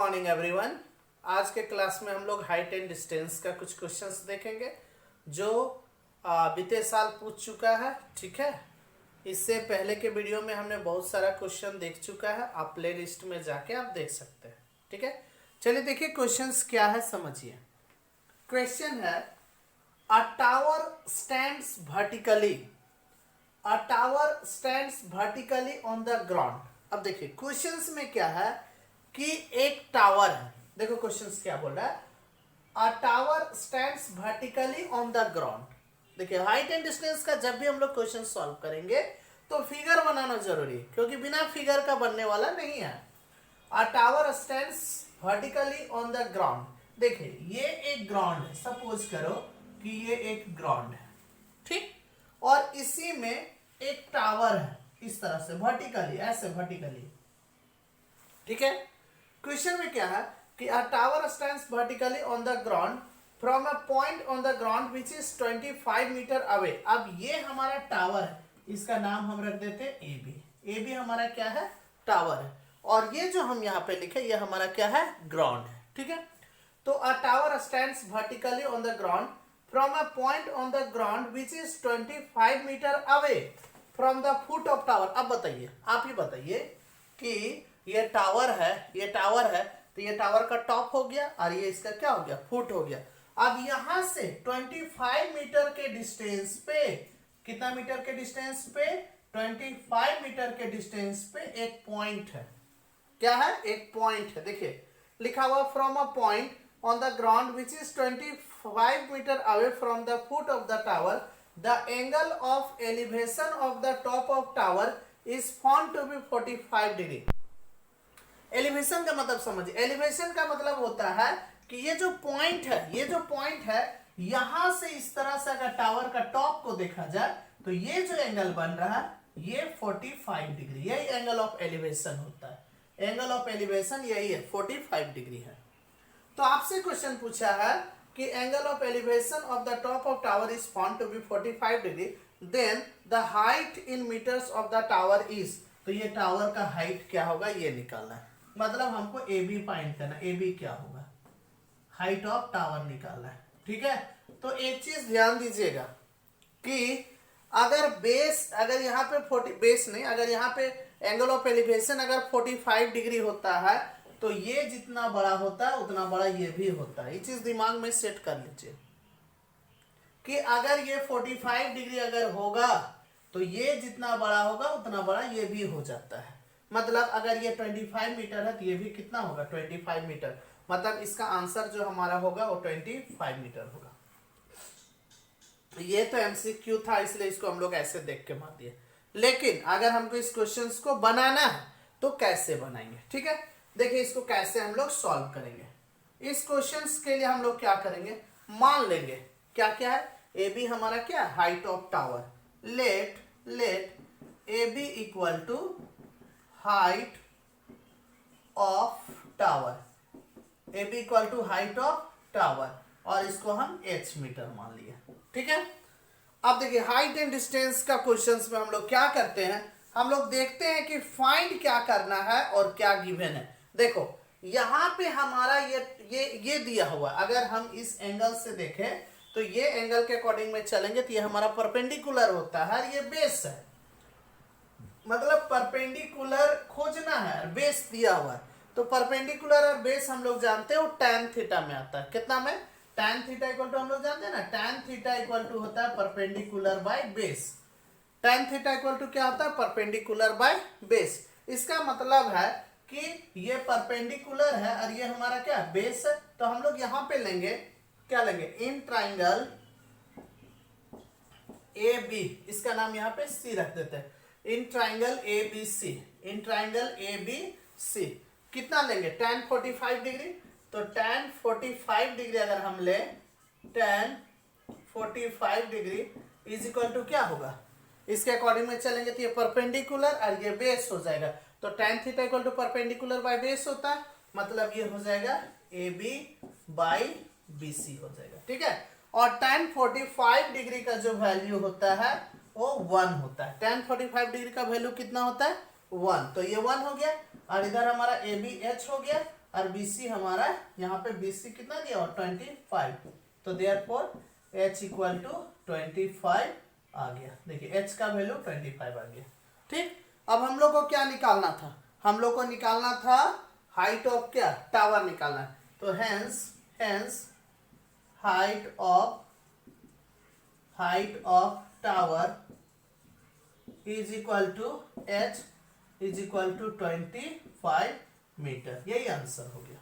Morning everyone. आज के class में हम लोग हाइट एंड डिस्टेंस का कुछ क्वेश्चंस देखेंगे जो बीते साल पूछ चुका है। ठीक है, इससे पहले के वीडियो में हमने बहुत सारा क्वेश्चन देख चुका है, आप प्ले लिस्ट में जाके आप देख सकते हैं। ठीक है, चलिए देखिए क्वेश्चंस क्या है, समझिए। क्वेश्चन है अ tower stands vertically, a tower stands vertically on the ground. अब देखिए क्वेश्चंस में क्या है कि एक टावर है। देखो क्वेश्चंस क्या बोल रहा है, अ tower stands vertically on the ground. देखिए हाइट एंड डिस्टेंस का जब भी हम लोग क्वेश्चन सॉल्व करेंगे तो फिगर बनाना जरूरी है, क्योंकि बिना फिगर का बनने वाला नहीं है। अ tower stands vertically on the ground. देखिए ये एक ग्राउंड है, सपोज करो कि ये एक ग्राउंड है, ठीक, और इसी में एक टावर है इस तरह से वर्टिकली, ऐसे वर्टिकली। ठीक है, क्वेश्चन में क्या है कि a tower stands vertically on the ground from a point on the ground which is 25 metre away. अब ये हमारा टावर है, इसका नाम हम रख देते हैं ए बी। ए बी हमारा क्या है, टावर है, और ये जो हम यहाँ पे लिखे ये हमारा क्या है, ग्राउंड है। ठीक है, तो a tower stands vertically on the ground from a point on the ground which is 25 metre away from the foot of tower. अब बताइए, आप ही बताइए कि ये टावर है, ये टावर है, तो ये टावर का टॉप हो गया और ये इसका क्या हो गया, फुट हो गया। अब यहां से 25 मीटर के डिस्टेंस पे, कितना मीटर के डिस्टेंस पे, 25 मीटर के डिस्टेंस पे एक पॉइंट है। क्या है, एक पॉइंट है। देखिए लिखा हुआ from a point on the ground which is 25 metre away from the foot of the tower, the angle of elevation of the top of tower is found to be 45 degree. Elevation का मतलब समझिए, elevation का मतलब होता है कि ये जो पॉइंट है, ये जो पॉइंट है, यहां से इस तरह से अगर टावर का टॉप को देखा जाए तो ये जो एंगल बन रहा है ये 45 डिग्री, यही एंगल ऑफ एलिवेशन होता है। एंगल ऑफ एलिवेशन यही है, 45 डिग्री है। तो आपसे क्वेश्चन पूछा है कि angle of elevation of the top of tower is found to be 45 degree, then the height in metres of the tower is. तो ये टावर का हाइट क्या होगा ये निकालना है, मतलब हमको ए बी फाइंड करना। ए बी क्या होगा, हाइट ऑफ टावर निकालना है। ठीक है, तो एक चीज ध्यान दीजिएगा कि अगर बेस, अगर यहाँ पे 40 बेस नहीं, अगर यहाँ पे एंगल ऑफ एलिवेशन अगर 45 डिग्री होता है तो ये जितना बड़ा होता है उतना बड़ा ये भी होता है। ये चीज दिमाग में सेट कर लीजिए कि अगर ये 45 डिग्री अगर होगा तो ये जितना बड़ा होगा उतना बड़ा ये भी हो जाता है। मतलब अगर ये 25 मीटर है तो ये भी कितना होगा, 25 मीटर। मतलब इसका आंसर जो हमारा होगा वो 25 मीटर होगा। ये तो एमसीक्यू था, इसलिए इसको हम लोग ऐसे देख के मार दिए। लेकिन अगर हमको इस क्वेश्चन को बनाना है तो कैसे बनाएंगे। ठीक है, देखिए इसको कैसे हम लोग सॉल्व करेंगे। इस क्वेश्चन के लिए हम लोग क्या करेंगे, मान लेंगे क्या क्या है, ए बी हमारा क्या, height of tower. Let A B equal to height of tower, A B equal to height of tower, और इसको हम h मीटर मान लिए। ठीक है, अब देखिए हाइट एंड डिस्टेंस का क्वेश्चंस में हम लोग क्या करते हैं, हम लोग देखते हैं कि फाइंड क्या करना है और क्या गिवन है। देखो यहां पे हमारा ये दिया हुआ, अगर हम इस एंगल से देखें तो ये एंगल के अकॉर्डिंग में चलेंगे तो ये हमारा परपेंडिकुलर होता है, ये बेस है। मतलब परपेंडिकुलर खोजना है, बेस दिया हुआ है, तो परपेंडिकुलर और बेस हम लोग जानते हैं वो tan थीटा में आता है। कितना में, tan थीटा इक्वल टू हम लोग जानते हैं ना, tan थीटा इक्वल टू होता है perpendicular by base. tan theta equal to क्या होता है, परपेंडिकुलर बाय बेस। इसका मतलब है कि ये परपेंडिकुलर है और ये हमारा क्या है, बेस है। तो हम लोग यहां पे लेंगे, क्या लेंगे, इन ट्राइंगल ए बी, इसका नाम यहाँ पे सी रख देते हैं, in triangle A B C, in triangle A B C कितना लेंगे, tan 45 डिग्री। तो tan 45 डिग्री अगर हम ले, tan 45 degree is equal to क्या होगा, इसके अकॉर्डिंग में चलेंगे तो ये परपेंडिकुलर और ये बेस हो जाएगा। तो tan theta equal to perpendicular by base होता है, मतलब ये हो जाएगा A B by B C हो जाएगा। ठीक है, और tan 45 डिग्री का जो वैल्यू होता है वो 1 होता है। tan 45 डिग्री का वैल्यू कितना होता है, 1। तो ये 1 हो गया, और इधर हमारा ए बी एच हो गया, और BC हमारा यहाँ पे BC कितना दिया हुआ 25, तो देयरफॉर H इक्वल टू 25 आ गया। देखिए H का वैल्यू 25 आ गया। ठीक, अब हम लोग को क्या निकालना था, हम लोग को निकालना था हाइट ऑफ क्या, टावर निकालना है। तो hence height of tower is equal to H is equal to 25 metre, यही आंसर हो गया।